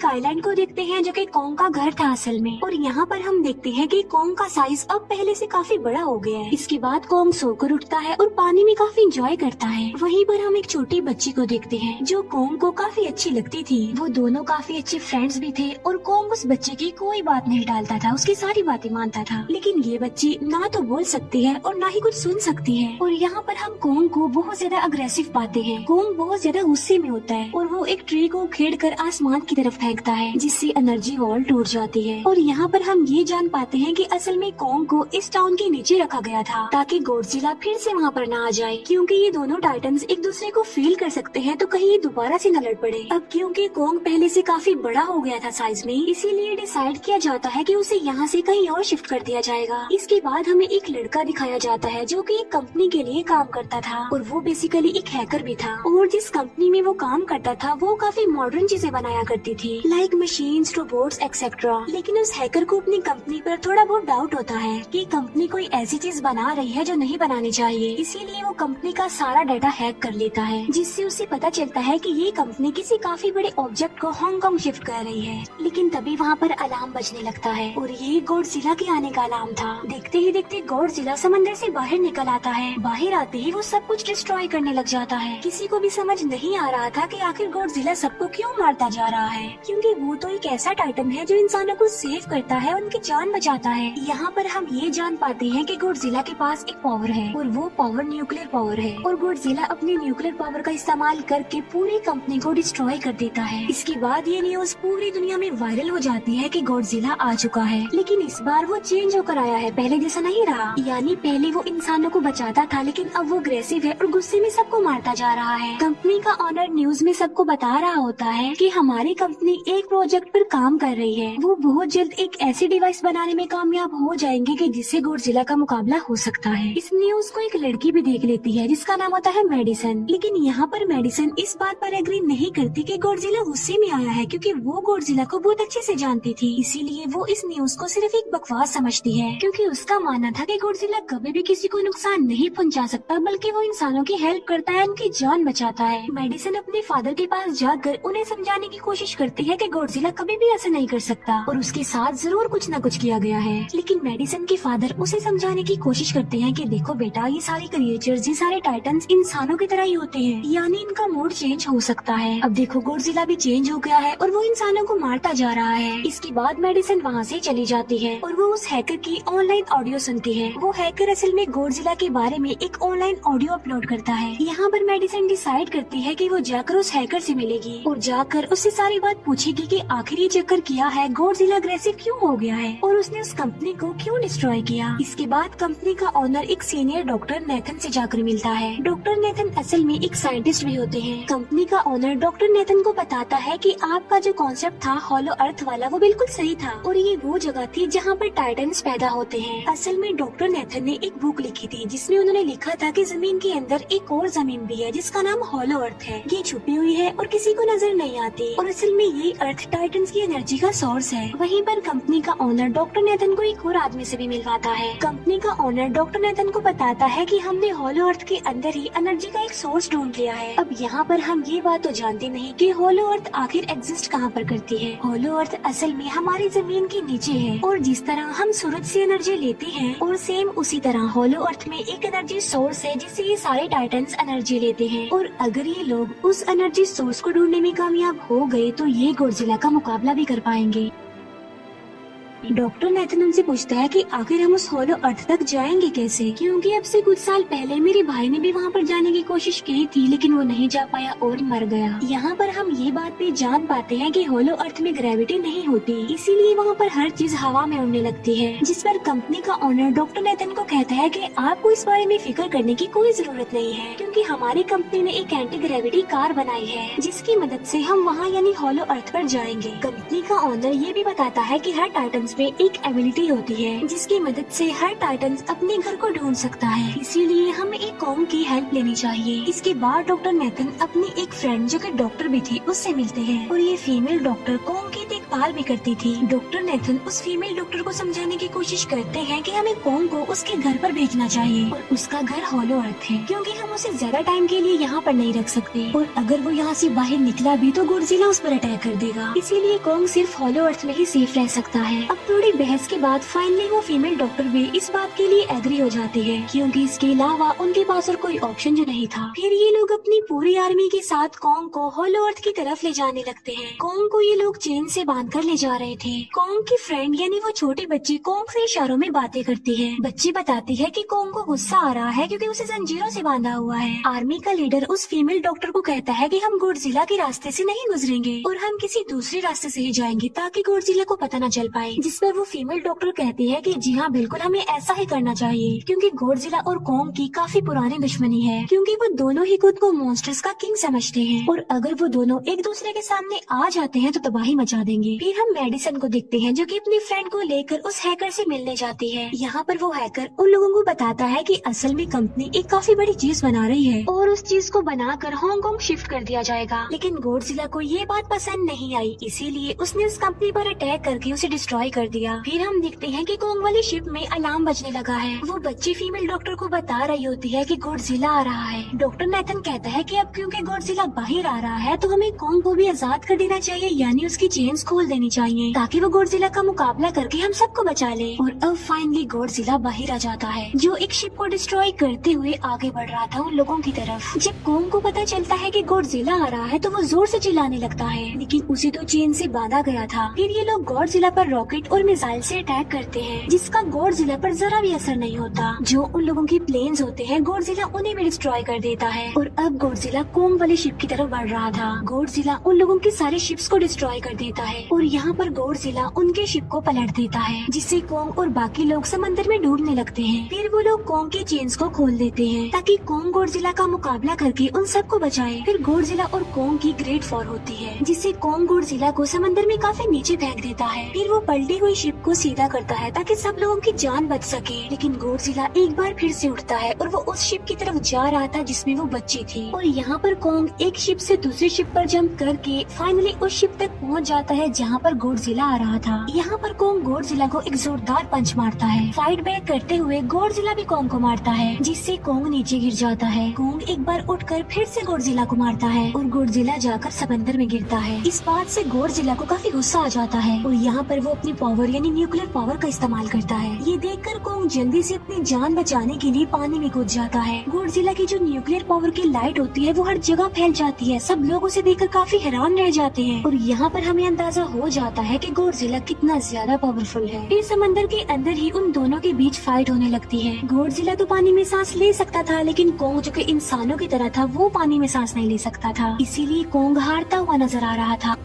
Island को देखते हैं जो कि कॉन्ग का घर था असल में। और यहाँ पर हम देखते हैं कि कॉन्ग का साइज अब पहले से काफी बड़ा हो गया है। इसके बाद कॉन्ग सोकर उठता है और पानी में काफी एंजॉय करता है। वहीं पर हम एक छोटी बच्ची को देखते हैं जो कॉन्ग को काफी अच्छी लगती थी। वो दोनों काफी अच्छे फ्रेंड्स भी थे और कॉन्ग उस बच्चे की कोई बात नहीं टालता था, उसकी सारी बातें मानता था। लेकिन ये बच्ची ना तो बोल सकती है और ना ही कुछ सुन सकती है। और यहाँ पर हम कॉन्ग को बहुत ज्यादा अग्रेसिव पाते हैं। कॉन्ग बहुत ज्यादा गुस्से में होता है और वो एक ट्री को खेड़ कर आसमान की तरफ फेंकता है, जिससे एनर्जी वॉल टूट जाती है। और यहाँ पर हम ये जान पाते हैं कि असल में कॉन्ग को इस टाउन के नीचे रखा गया था ताकि गॉडजिला फिर से वहाँ पर ना आ जाए, क्योंकि ये दोनों टाइटन्स एक दूसरे को फील कर सकते हैं तो कहीं ये दोबारा से न लड़ पड़े। अब क्योंकि कॉन्ग पहले से काफी बड़ा हो गया था साइज में, इसीलिए डिसाइड किया जाता है कि उसे यहाँ से कहीं और शिफ्ट कर दिया जाएगा। इसके बाद हमें एक लड़का दिखाया जाता है जो कि एक कंपनी के लिए काम करता था और वो बेसिकली एक हैकर भी था। और जिस कंपनी में वो काम करता था वो काफी मॉडर्न चीजें बनाया करती थी, लाइक मशीन्स, रोबोट्स एक्सेट्रा। लेकिन उस हैकर को अपनी कंपनी पर थोड़ा बहुत डाउट होता है कि कंपनी कोई ऐसी चीज बना रही है जो नहीं बनानी चाहिए। इसीलिए वो कंपनी का सारा डाटा हैक कर लेता है, जिससे उसे पता चलता है कि ये कंपनी किसी काफी बड़े ऑब्जेक्ट को हांगकांग शिफ्ट कर रही है। लेकिन तभी वहाँ पर अलार्म बजने लगता है और ये गॉडजिला के आने का अलार्म था। देखते ही देखते गॉडजिला समंदर से बाहर निकल आता है। बाहर आते ही वो सब कुछ डिस्ट्रॉय करने लग जाता है। किसी को भी समझ नहीं आ रहा था कि आखिर गॉडजिला सबको क्यों मारता जा रहा है, क्योंकि वो तो एक ऐसा टाइटन है जो इंसानों को सेव करता है, उनकी जान बचाता है। यहाँ पर हम ये जान पाते हैं कि गॉडजिला के पास एक पावर है और वो पावर न्यूक्लियर पावर है। और गॉडजिला अपनी न्यूक्लियर पावर का इस्तेमाल करके पूरी कंपनी को डिस्ट्रॉय कर देता है। इसके बाद ये न्यूज पूरी दुनिया में वायरल हो जाती है कि गॉडजिला आ चुका है। लेकिन इस बार वो चेंज होकर आया है, पहले जैसा नहीं रहा। यानी पहले वो इंसानों को बचाता था, लेकिन अब वो अग्रेसिव है और गुस्से में सबको मारता जा रहा है। कंपनी का ऑनर न्यूज में सबको बता रहा होता है कि हमारी कंपनी एक प्रोजेक्ट पर काम कर रही है। वो बहुत जल्द एक ऐसी डिवाइस बनाने में कामयाब हो जाएंगे कि जिससे गॉडजिला का मुकाबला हो सकता है। इस न्यूज को एक लड़की भी देख लेती है जिसका नाम होता है मेडिसन। लेकिन यहाँ पर मेडिसन इस बात पर एग्री नहीं करती कि गॉडजिला गुस्से में आया है, क्योंकि वो गॉडजिला को बहुत अच्छे से जानती थी। इसीलिए वो इस न्यूज को सिर्फ एक बकवास समझती है, क्योंकि उसका मानना था कि गॉडजिला कभी भी किसी को नुकसान नहीं पहुंचा सकता, बल्कि वो इंसानों की हेल्प करता है, उनकी जान बचाता है। मेडिसन अपने फादर के पास जाकर उन्हें समझाने की कोशिश करती है कि गॉडजिला कभी भी ऐसा नहीं कर सकता और उसके साथ जरूर कुछ न कुछ किया गया है। लेकिन मेडिसन के फादर उसे समझाने की कोशिश करते हैं कि देखो बेटा, ये सारे क्रिएचर्स, ये सारे टाइटन्स इंसानों की तरह ही होते हैं, यानी इनका मूड चेंज हो सकता है। अब देखो गॉडजिला भी चेंज हो गया है और वो इंसानों को मारता जा रहा है। इसके बाद मेडिसन वहाँ से चली जाती है और वो उस हैकर की ऑनलाइन ऑडियो सुनती है। वो हैकर असल में गॉडजिला के बारे में एक ऑनलाइन ऑडियो अपलोड करता है। यहाँ पर मेडिसन डिसाइड करती है कि वो जाकर उस हैकर से मिलेगी और जाकर उससे सारी बात पूछेगी कि आखिर ये चक्कर किया है, गॉडजिला अग्रेसिव क्यों हो गया है और उसने उस कंपनी को क्यों डिस्ट्रॉय किया। इसके बाद कंपनी का ओनर एक सीनियर डॉक्टर नेथन से जाकर मिलता है। डॉक्टर नेथन असल में एक साइंटिस्ट भी होते हैं। कंपनी का ओनर डॉक्टर नेथन को बताता है कि आपका जो कॉन्सेप्ट था हॉलो अर्थ वाला, वो बिल्कुल सही था और ये वो जगह थी जहाँ पर टाइटन्स पैदा होते हैं। असल में डॉक्टर नेथन ने एक बुक लिखी थी जिसमें उन्होंने लिखा था कि जमीन के अंदर एक और जमीन भी है जिसका नाम हॉलो अर्थ है। ये छुपी हुई है और किसी को नजर नहीं आती और असल में ये अर्थ टाइटन्स की एनर्जी का सोर्स है। वहीं पर कंपनी का ओनर डॉक्टर नेथन को एक और आदमी से भी मिलवाता है। कंपनी का ओनर डॉक्टर नेथन को बताता है कि हमने हॉलो अर्थ के अंदर ही एनर्जी का एक सोर्स ढूंढ लिया है। अब यहाँ पर हम ये बात तो जानते नहीं कि हॉलो अर्थ आखिर एग्जिस्ट कहाँ पर करती है। हॉलो अर्थ असल में हमारी जमीन के नीचे है और जिस तरह हम सूरज से एनर्जी लेते हैं और सेम उसी तरह हॉलो अर्थ में एक एनर्जी सोर्स है जिससे ये सारे टाइटन्स एनर्जी लेते हैं। और अगर ये लोग उस एनर्जी सोर्स को ढूंढने में कामयाब हो गए तो ये गॉडजिला का मुकाबला भी कर पाएंगे। डॉक्टर नेथन उनसे पूछता है कि आखिर हम उस हॉलो अर्थ तक जाएंगे कैसे, क्योंकि अब से कुछ साल पहले मेरे भाई ने भी वहाँ पर जाने की कोशिश की थी लेकिन वो नहीं जा पाया और मर गया। यहाँ पर हम ये बात भी जान पाते हैं कि हॉलो अर्थ में ग्रेविटी नहीं होती, इसीलिए वहाँ पर हर चीज हवा में उड़ने लगती है। जिस पर कंपनी का ओनर डॉक्टर नेथन को कहता है कि आपको इस बारे में फिक्र करने की कोई जरूरत नहीं है, क्योंकि हमारी कंपनी ने एक एंटी ग्रेविटी कार बनाई है जिसकी मदद से हम वहाँ यानी हॉलो अर्थ पर जाएंगे। कंपनी का ओनर ये भी बताता है कि हर टाइटन टाइटन्स में एक एबिलिटी होती है जिसकी मदद से हर टाइटन अपने घर को ढूंढ सकता है, इसीलिए हमें एक कॉन्ग की हेल्प लेनी चाहिए। इसके बाद डॉक्टर नेथन अपनी एक फ्रेंड जो कि डॉक्टर भी थी उससे मिलते हैं और ये फीमेल डॉक्टर कॉन्ग की देखभाल भी करती थी। डॉक्टर नेथन उस फीमेल डॉक्टर को समझाने की कोशिश करते हैं कि हमें कॉन्ग को उसके घर पर भेजना चाहिए और उसका घर हॉलो अर्थ है क्योंकि हम उसे ज्यादा टाइम के लिए यहाँ पर नहीं रख सकते और अगर वो यहाँ से बाहर निकला भी तो गॉडजिला उस पर अटैक कर देगा, इसीलिए कॉन्ग सिर्फ हॉलो अर्थ में ही सेफ रह सकता है। अब थोड़ी बहस के बाद फाइनली वो फीमेल डॉक्टर भी इस बात के लिए एग्री हो जाती है क्योंकि इसके अलावा उनके पास और कोई ऑप्शन जो नहीं था। फिर ये लोग अपनी पूरी आर्मी के साथ कॉन्ग को हॉलो अर्थ की तरफ ले जाने लगते हैं। कॉन्ग को ये लोग चेन से बांध कर ले जा रहे थे। कॉन्ग की फ्रेंड यानी वो छोटी बच्ची कॉन्ग से इशारों में बातें करती है। बच्ची बताती है कि कॉन्ग को गुस्सा आ रहा है क्योंकि उसे जंजीरों से बांधा हुआ है। आर्मी का लीडर उस फीमेल डॉक्टर को कहता है कि हम गॉडजिला के रास्ते से नहीं गुजरेंगे और हम किसी दूसरे रास्ते से ही जाएंगे ताकि गॉडजिला को पता न चल पाए, जिस पर वो फीमेल डॉक्टर कहती है कि जी हाँ बिल्कुल हमें ऐसा ही करना चाहिए क्योंकि गॉडजिला और कॉन्ग की काफी पुरानी दुश्मनी है क्योंकि वो दोनों ही खुद को मॉन्स्टर्स का किंग समझते हैं और अगर वो दोनों एक दूसरे के सामने आ जाते हैं तो तबाही मचा देंगे। फिर हम मेडिसन को देखते हैं जो कि अपनी फ्रेंड को लेकर उस हैकर से मिलने जाती है। यहाँ पर वो हैकर उन लोगों को बताता है कि असल में कंपनी एक काफी बड़ी चीज बना रही है और उस चीज को बनाकर हांगकांग शिफ्ट कर दिया जाएगा, लेकिन गॉडजिला को ये बात पसंद नहीं आई, इसीलिए उसने उस कंपनी पर अटैक करके उसे डिस्ट्रॉय कर दिया। फिर हम देखते हैं कि कॉन्ग वाली शिप में अलार्म बजने लगा है। वो बच्ची फीमेल डॉक्टर को बता रही होती है कि गॉडजिला आ रहा है। डॉक्टर नेथन कहता है कि अब क्योंकि गॉडजिला बाहर आ रहा है तो हमें कॉन्ग को भी आजाद कर देना चाहिए, यानी उसकी चेन्स खोल देनी चाहिए ताकि वो गॉडजिला का मुकाबला करके हम सबको बचा ले। और अब फाइनली गॉडजिला बाहर आ जाता है जो एक शिप को डिस्ट्रॉय करते हुए आगे बढ़ रहा था उन लोगों की तरफ। जब कॉन्ग को पता चलता है कि गॉडजिला आ रहा है तो वो जोर से चिल्लाने लगता है, लेकिन उसे तो चेन से बांधा गया था। फिर ये लोग गॉडजिला पर रॉकेट और मिसाइल से अटैक करते हैं जिसका गॉडजिला पर जरा भी असर नहीं होता। जो उन लोगों की प्लेन्स होते हैं गॉडजिला उन्हें भी डिस्ट्रॉय कर देता है और अब गॉडजिला कॉन्ग वाली शिप की तरफ बढ़ रहा था। गॉडजिला उन लोगों की सारी शिप्स को डिस्ट्रॉय कर देता है और यहाँ पर गॉडजिला उनके शिप को पलट देता है जिससे कॉन्ग और बाकी लोग समंदर में डूबने लगते हैं। फिर वो लोग कॉन्ग के चेन्स को खोल देते हैं ताकि कॉन्ग गॉडजिला का मुकाबला करके उन सबको बचाए। फिर गॉडजिला और कॉन्ग की ग्रेट वॉर होती है जिससे कॉन्ग गॉडजिला को समंदर में काफी नीचे फेंक देता है। फिर वो पलटी हुई शिप को सीधा करता है ताकि सब लोगों की जान बच सके, लेकिन गॉडजिला एक बार फिर से उठता है और वो उस शिप की तरफ जा रहा था जिसमें वो बच्ची थी। और यहाँ पर कॉन्ग एक शिप से दूसरी शिप पर जंप करके फाइनली उस शिप तक पहुँच जाता है जहाँ पर गॉडजिला आ रहा था। यहाँ पर कॉन्ग गॉडजिला को एक जोरदार पंच मारता है। फाइट बैक करते हुए गॉडजिला भी कॉन्ग को मारता है जिससे कॉन्ग नीचे गिर जाता है। कॉन्ग एक बार उठकर फिर से गॉडजिला को मारता है और गॉडजिला जाकर समंदर में गिरता है। इस बात से गॉडजिला को काफी गुस्सा आ जाता है और यहाँ पर वो अपनी पावर यानी न्यूक्लियर पावर का इस्तेमाल करता है। ये देखकर कॉन्ग जल्दी से अपनी जान बचाने के लिए पानी में कूद जाता है। गॉडजिला की जो न्यूक्लियर पावर की लाइट होती है वो हर जगह फैल जाती है। सब लोग उसे देखकर काफी हैरान रह जाते हैं और यहाँ पर हमें अंदाजा हो जाता है कि गॉडजिला कितना ज्यादा पावरफुल है। फिर समंदर के अंदर ही उन दोनों के बीच फाइट होने लगती है। गॉडजिला तो पानी में सांस ले सकता था, लेकिन कॉन्ग जो कि इंसानों की तरह था वो पानी में सांस नहीं ले सकता था, इसीलिए कॉन्ग हारता हुआ नजर आ रहा था।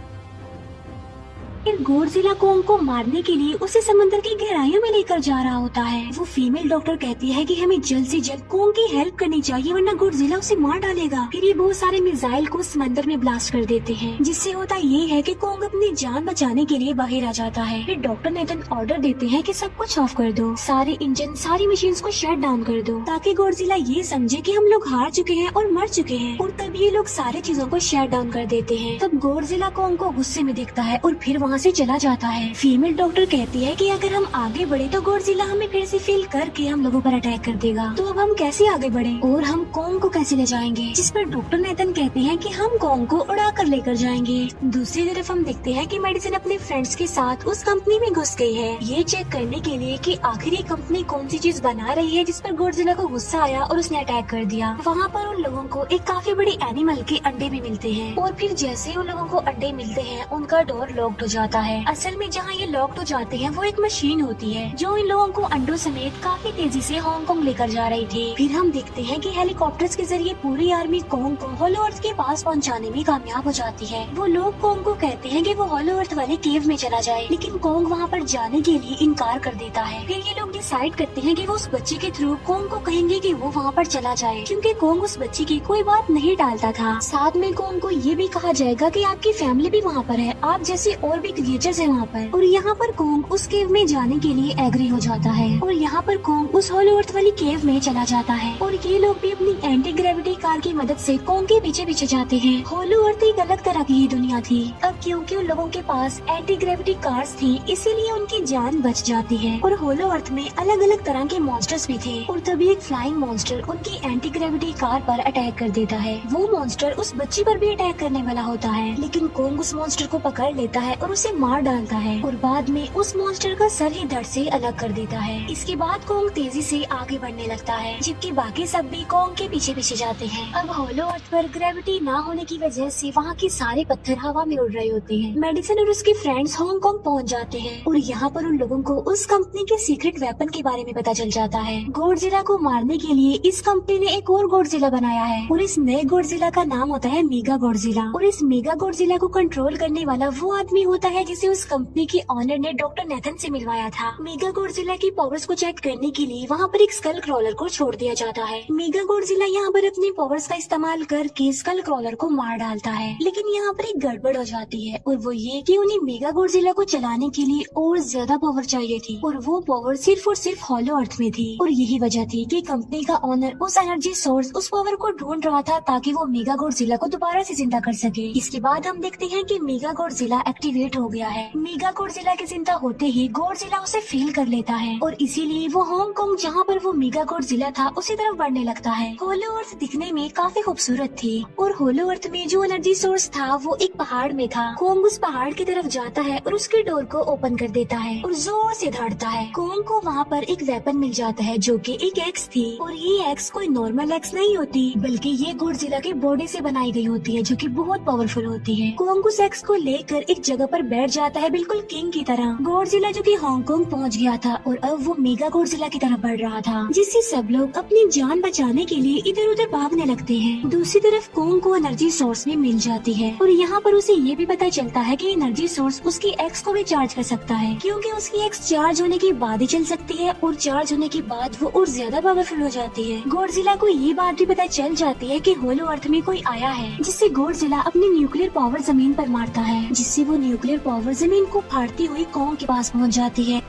फिर गॉडजिला कॉन्ग को मारने के लिए उसे समंदर की गहराइयों में लेकर जा रहा होता है। वो फीमेल डॉक्टर कहती है कि हमें जल्द से जल्द कॉन्ग की हेल्प करनी चाहिए वरना गॉडजिला उसे मार डालेगा। फिर ये बहुत सारे मिसाइल को समंदर में ब्लास्ट कर देते हैं जिससे होता ये है कि कॉन्ग अपनी जान बचाने के लिए बाहर आ जाता है। फिर डॉक्टर नेथन ऑर्डर देते हैं कि सब कुछ ऑफ कर दो, सारे इंजन सारी मशीन्स को शट डाउन कर दो ताकि गॉडजिला ये समझे कि हम लोग हार चुके हैं और मर चुके हैं। और तब ये लोग सारी चीजों को शट डाउन कर देते हैं। तब गॉडजिला कॉन्ग को गुस्से में देखता है और फिर वहाँ से चला जाता है। फीमेल डॉक्टर कहती है कि अगर हम आगे बढ़े तो गॉडजिला हमें फिर से फेल करके हम लोगों पर अटैक कर देगा, तो अब हम कैसे आगे बढ़े और हम कॉन्ग को कैसे ले जाएंगे। जिस पर डॉक्टर नेथन कहते हैं कि हम कॉन्ग को उड़ा कर लेकर जाएंगे। दूसरी तरफ हम देखते हैं कि मेडिसन अपने फ्रेंड्स के साथ उस कंपनी में घुस गई है ये चेक करने के लिए कि आखिर ये कंपनी कौन सी चीज बना रही है जिस पर गॉडजिला को गुस्सा आया और उसने अटैक कर दिया। वहाँ पर उन लोगों को एक काफी बड़ी एनिमल के अंडे भी मिलते हैं और फिर जैसे ही उन लोगों को अंडे मिलते हैं उनका डोर लॉक्ड हो जाता है। असल में जहाँ ये लॉक्ड हो जाते हैं वो एक मशीन होती है जो इन लोगों को अंडों समेत काफी तेजी से हांगकांग लेकर जा रही थी। फिर हम देखते हैं कि हेलीकॉप्टर्स के जरिए पूरी आर्मी कॉन्ग को हॉलो अर्थ के पास पहुंचाने में कामयाब हो जाती है। वो लोग कॉन्ग को कहते हैं कि वो हॉलो अर्थ वाले केव में चला जाए, लेकिन कॉन्ग वहाँ पर जाने के लिए इनकार कर देता है। फिर ये लोग डिसाइड करते हैं कि वो उस बच्चे के थ्रू कॉन्ग को कहेंगे कि वो वहाँ पर चला जाए, क्योंकि कॉन्ग उस बच्चे की कोई बात नहीं टालता था। साथ में कॉन्ग को ये भी कहा जाएगा कि आपकी फैमिली भी वहाँ पर है, आप जैसे और भी क्रिएचर्स है वहाँ पर, और यहाँ पर कोंग उस केव में जाने के लिए एग्री हो जाता है और यहाँ पर कोंग उस होलो अर्थ वाली केव में चला जाता है और ये लोग भी अपनी एंटी ग्रेविटी कार की मदद से कोंग के पीछे पीछे जाते हैं। होलो अर्थ एक अलग तरह की ही दुनिया थी। अब क्योंकि उन लोगों के पास एंटी ग्रेविटी कार्स थी, इसीलिए उनकी जान बच जाती है। और होलो अर्थ में अलग अलग तरह के मॉन्स्टर्स भी थे और तभी एक फ्लाइंग मॉन्स्टर उनकी एंटी ग्रेविटी कार पर अटैक कर देता है। वो मॉन्स्टर उस बच्ची पर भी अटैक करने वाला होता है, लेकिन कोंग उस मॉन्स्टर को पकड़ लेता है और उसे मार डालता है और बाद में उस मॉन्स्टर का सर ही धड़ से अलग कर देता है। इसके बाद कोंग तेजी से आगे बढ़ने लगता है, जबकि बाकी सब भी कोंग के पीछे पीछे जाते हैं। अब होलो अर्थ पर ग्रेविटी ना होने की वजह से वहाँ के सारे पत्थर हवा में उड़ रहे होते हैं। मेडिसन और उसके फ्रेंड्स हांगकांग पहुँच जाते हैं और यहाँ पर उन लोगों को उस कंपनी के सीक्रेट वेपन के बारे में पता चल जाता है। गॉडजिला को मारने के लिए इस कंपनी ने एक और गॉडजिला बनाया है और इस नए गॉडजिला का नाम होता है मेगा गॉडजिला। और इस मेगा गॉडजिला को कंट्रोल करने वाला वो आदमी होता है जिसे उस कंपनी के ऑनर ने डॉक्टर नेथन से मिलवाया था। मेगा गॉडजिला की पावर्स को चेक करने के लिए वहाँ पर एक स्कल क्रॉलर को छोड़ दिया जाता है। मेगा गॉडजिला यहाँ पर अपनी पावर्स का इस्तेमाल करके स्कल क्रॉलर को मार डालता है, लेकिन यहाँ पर एक गड़बड़ हो जाती है और वो ये कि उन्हें मेगा गॉडजिला को चलाने के लिए और ज्यादा पावर चाहिए थी और वो पावर सिर्फ और सिर्फ होलो अर्थ में थी। और यही वजह थी कि कंपनी का ऑनर उस एनर्जी सोर्स उस पावर को ढूंढ रहा था ताकि वो मेगा गॉडजिला को दोबारा से जिंदा कर सके। इसके बाद हम देखते हैं कि मेगा गॉडजिला एक्टिवेट हो गया है। मेगा गॉडजिला के जिंदा होते ही गॉडजिला उसे फील कर लेता है और इसीलिए वो हांगकांग जहाँ पर वो मेगा गॉडजिला था उसी तरफ बढ़ने लगता है। होलो अर्थ दिखने में काफी खूबसूरत थी और होलो अर्थ में जो एनर्जी सोर्स था वो एक पहाड़ में था। कोंग उस पहाड़ की तरफ जाता है और उसके डोर को ओपन कर देता है और जोर से धड़ता है। कोंग को वहाँ पर एक वेपन मिल जाता है जो कि एक एक्स थी और ये एक्स कोई नॉर्मल एक्स नहीं होती, बल्कि ये गॉडजिला के बॉडी से बनाई गई होती है जो कि बहुत पावरफुल होती है। कोंग उस एक्स को लेकर एक जगह पर बैठ जाता है बिल्कुल किंग की तरह। गॉडजिला जो कि हांगकांग पहुँच गया था और अब वो मेगा गॉडजिला की तरफ बढ़ रहा था, जिससे सब लोग अपनी जान बचाने के लिए इधर उधर भागने लगते हैं। दूसरी तरफ कोंग को एनर्जी सोर्स में मिल जाती है और यहाँ पर उसे ये भी पता चलता है कि एनर्जी सोर्स उसकी एक्स को भी चार्ज कर सकता है, क्योंकि उसकी एक्स चार्ज होने के बाद ही चल सकती है और चार्ज होने के बाद वो और ज्यादा पावरफुल हो जाती है। गॉडजिला को ये बात भी पता चल जाती है कि होलो अर्थ में कोई आया है, जिससे गॉडजिला अपनी न्यूक्लियर पावर जमीन पर मारता है, जिससे वो न्यूक्लियर पावर जमीन को फाड़ती हुई कोंग के पास पहुँच जाती है।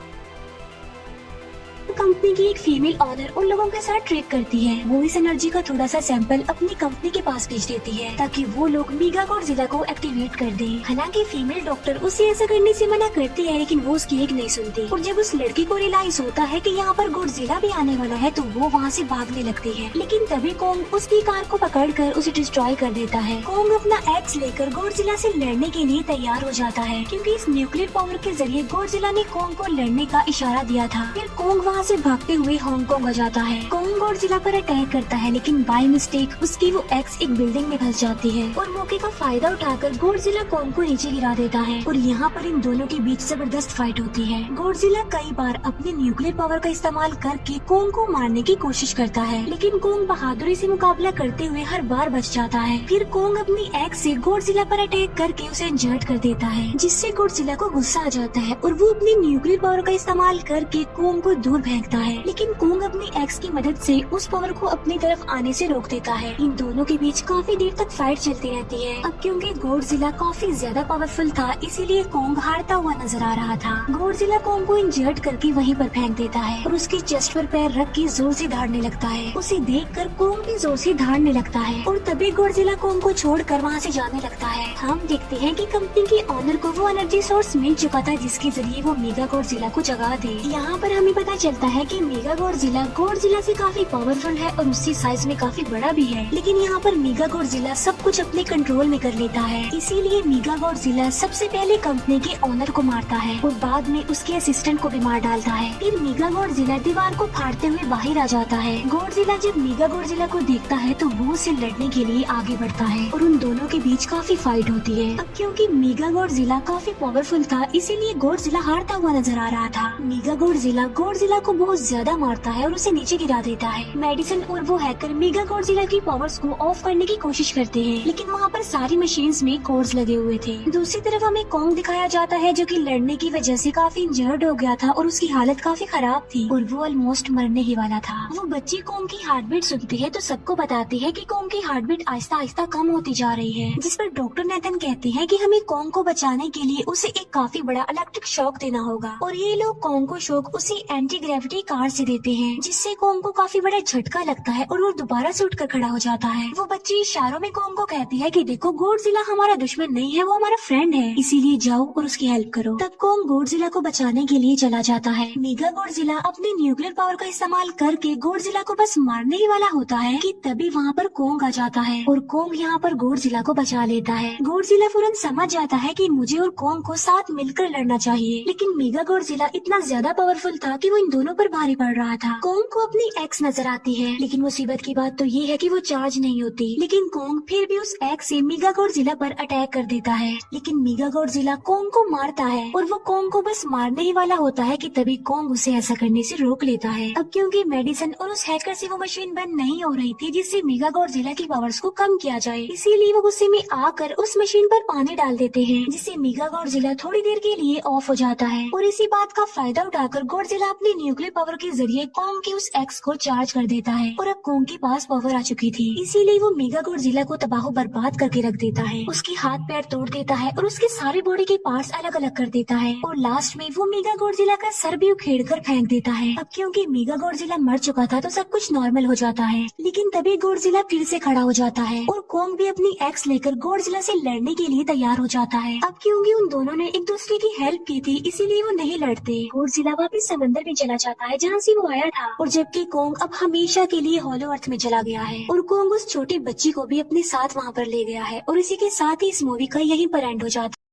कंपनी की एक फीमेल ऑनर उन लोगों के साथ ट्रेक करती है। वो इस एनर्जी का थोड़ा सा सैंपल अपनी कंपनी के पास भेज देती है ताकि वो लोग मेगा गॉडजिला को एक्टिवेट कर दे। हालांकि फीमेल डॉक्टर उसे ऐसा करने से मना करती है, लेकिन वो उसकी एक नहीं सुनती और जब उस लड़की को रियलाइज होता है कि यहाँ पर गॉडजिला भी आने वाला है तो वो वहाँ से भागने लगती है, लेकिन तभी कोंग उसकी कार को पकड़कर उसे डिस्ट्रॉय कर देता है। कोंग अपना एक्स लेकर गॉडजिला से लड़ने के लिए तैयार हो जाता है, क्योंकि इस न्यूक्लियर पावर के जरिए गॉडजिला ने कोंग को लड़ने का इशारा दिया था। फिर कोंग वहाँ से भागते हुए हांगकांग आ जाता है। कोंग गॉडजिला पर अटैक करता है, लेकिन बाय मिस्टेक उसकी वो एक्स एक बिल्डिंग में फंस जाती है और मौके का फायदा उठाकर गॉडजिला कोंग को नीचे गिरा देता है और यहाँ पर इन दोनों के बीच जबरदस्त फाइट होती है। गॉडजिला कई बार अपनी न्यूक्लियर पावर का इस्तेमाल करके कोंग को मारने की कोशिश करता है, लेकिन कोंग बहादुरी से मुकाबला करते हुए हर बार बच जाता है। फिर कोंग अपनी एक्स से गॉडजिला पर अटैक करके उसे इंजर्ड कर देता है, जिससे गॉडजिला को गुस्सा आ जाता है और वो अपनी न्यूक्लियर पावर का इस्तेमाल करके कोंग को दूर फेंकता है, लेकिन कोंग अपनी एक्स की मदद से उस पावर को अपनी तरफ आने से रोक देता है। इन दोनों के बीच काफी देर तक फाइट चलती रहती है। अब क्योंकि गॉडजिला काफी ज्यादा पावरफुल था, इसीलिए कोंग हारता हुआ नजर आ रहा था। गॉडजिला कोंग को इंजर्ड करके वहीं पर फेंक देता है और उसकी चेस्ट पर पैर रख के जोर से दहाड़ने लगता है। उसे देखकर कोंग भी जोर से दहाड़ने लगता है और तभी गॉडजिला कोंग को छोड़कर वहाँ से जाने लगता है। हम देखते हैं कि कंपनी के ऑनर को वो एनर्जी सोर्स मिल चुका था जिसके जरिए वो मेगा गॉडजिला को जगा दे। यहाँ पर हमें पता चलता है कि मेगा गॉडजिला से काफी पावरफुल है और उससे साइज में काफी बड़ा भी है, लेकिन यहाँ पर मेगा गॉडजिला सब कुछ अपने कंट्रोल में कर लेता है। इसीलिए मेगा गॉडजिला सबसे पहले कंपनी के ऑनर को मारता है और बाद में उसके असिस्टेंट को भी मार डालता है। फिर मेगा गॉडजिला दीवार को फाड़ते हुए बाहर आ जाता है। गॉडजिला जब मेगा गॉडजिला को देखता है तो वो उससे लड़ने के लिए आगे बढ़ता है और उन दोनों के बीच काफी फाइट होती है। अब क्योंकि मेगा गॉडजिला काफी पावरफुल था, इसीलिए गॉडजिला हारता हुआ नजर आ रहा था। मेगा गॉडजिला को बहुत बहुत ज्यादा मारता है और उसे नीचे गिरा देता है। मेडिसन और वो हैकर मेगा गॉडजिला की पावर्स को ऑफ करने की कोशिश करते हैं, लेकिन वहाँ पर सारी मशीन्स में कोड्स लगे हुए थे। दूसरी तरफ हमें कॉन्ग दिखाया जाता है जो कि लड़ने की वजह से काफी इंजर्ड हो गया था और उसकी हालत काफी खराब थी और वो ऑलमोस्ट मरने ही वाला था। वो बच्ची कॉन्ग की हार्ट बीट सुनती है तो सबको बताती है कि कॉन्ग की हार्ट बीट आहिस्ता आहिस्ता कम होती जा रही है, जिस पर डॉक्टर नेथन कहते हैं कि हमें कॉन्ग को बचाने के लिए उसे एक काफी बड़ा इलेक्ट्रिक शॉक देना होगा और ये लोग कॉन्ग को शॉक उसी एंटी ग्रेविटी कार से देते हैं, जिससे कॉन्ग को काफी बड़ा झटका लगता है और वो दोबारा से उठकर खड़ा हो जाता है। वो बच्ची इशारों में कॉन्ग को कहती है कि देखो गॉडजिला हमारा दुश्मन नहीं है, वो हमारा फ्रेंड है, इसीलिए जाओ और उसकी हेल्प करो। तब कॉन्ग गॉडजिला को बचाने के लिए चला जाता है। मेगा गॉडजिला अपने न्यूक्लियर पावर का इस्तेमाल करके गॉडजिला को बस मारने ही वाला होता है कि तभी वहाँ पर कॉन्ग आ जाता है और कॉन्ग यहाँ पर गॉडजिला को बचा लेता है। गॉडजिला फौरन समझ जाता है कि मुझे और कॉन्ग को साथ मिलकर लड़ना चाहिए, लेकिन मेगा गॉडजिला इतना ज्यादा पावरफुल था कि वो इन दोनों पर भारी पड़ रहा था। कॉन्ग को अपनी एक्स नजर आती है, लेकिन मुसीबत की बात तो ये है कि वो चार्ज नहीं होती, लेकिन कॉन्ग फिर भी उस एक्स से मेगा गॉडजिला पर अटैक कर देता है। लेकिन मेगा गॉडजिला कॉन्ग को मारता है और वो कॉन्ग को बस मारने ही वाला होता है कि तभी कॉन्ग उसे ऐसा करने से रोक लेता है। अब क्योंकि मेडिसन और उस हैकर से वो मशीन बंद नहीं हो रही थी जिससे मेगा गॉडजिला की पावर्स को कम किया जाए, इसीलिए वो गुस्से में आकर उस मशीन पर पानी डाल देते हैं, जिससे मेगा गॉडजिला थोड़ी देर के लिए ऑफ हो जाता है और इसी बात का फायदा उठाकर गॉडजिला अपनी न्यूक्लियर पावर के जरिए कॉन्ग के उस एक्स को चार्ज कर देता है और अब कॉन्ग के पास पावर आ चुकी थी, इसीलिए वो मेगा गॉडजिला को तबाह बर्बाद करके रख देता है। उसके हाथ पैर तोड़ देता है और उसके सारे बॉडी के पार्ट्स अलग अलग कर देता है और लास्ट में वो मेगा गॉडजिला का सर भी उखेड़ कर फेंक देता है। अब क्योंकि मेगा गॉडजिला मर चुका था तो सब कुछ नॉर्मल हो जाता है, लेकिन तभी गॉडजिला फिर से खड़ा हो जाता है और कॉन्ग भी अपनी एक्स लेकर गॉडजिला से लड़ने के लिए तैयार हो जाता है। अब क्योंकि उन दोनों ने एक दूसरे की हेल्प की थी इसीलिए वो नहीं लड़ते। गॉडजिला वापस समंदर में चला जाता है जहाँ से वो आया था और जबकि कॉन्ग अब हमेशा के लिए हॉलो अर्थ में चला गया है और कॉन्ग उस छोटी बच्ची को भी अपने साथ वहाँ पर ले गया है और इसी के साथ ही इस मूवी का यहीं पर एंड हो जाता है।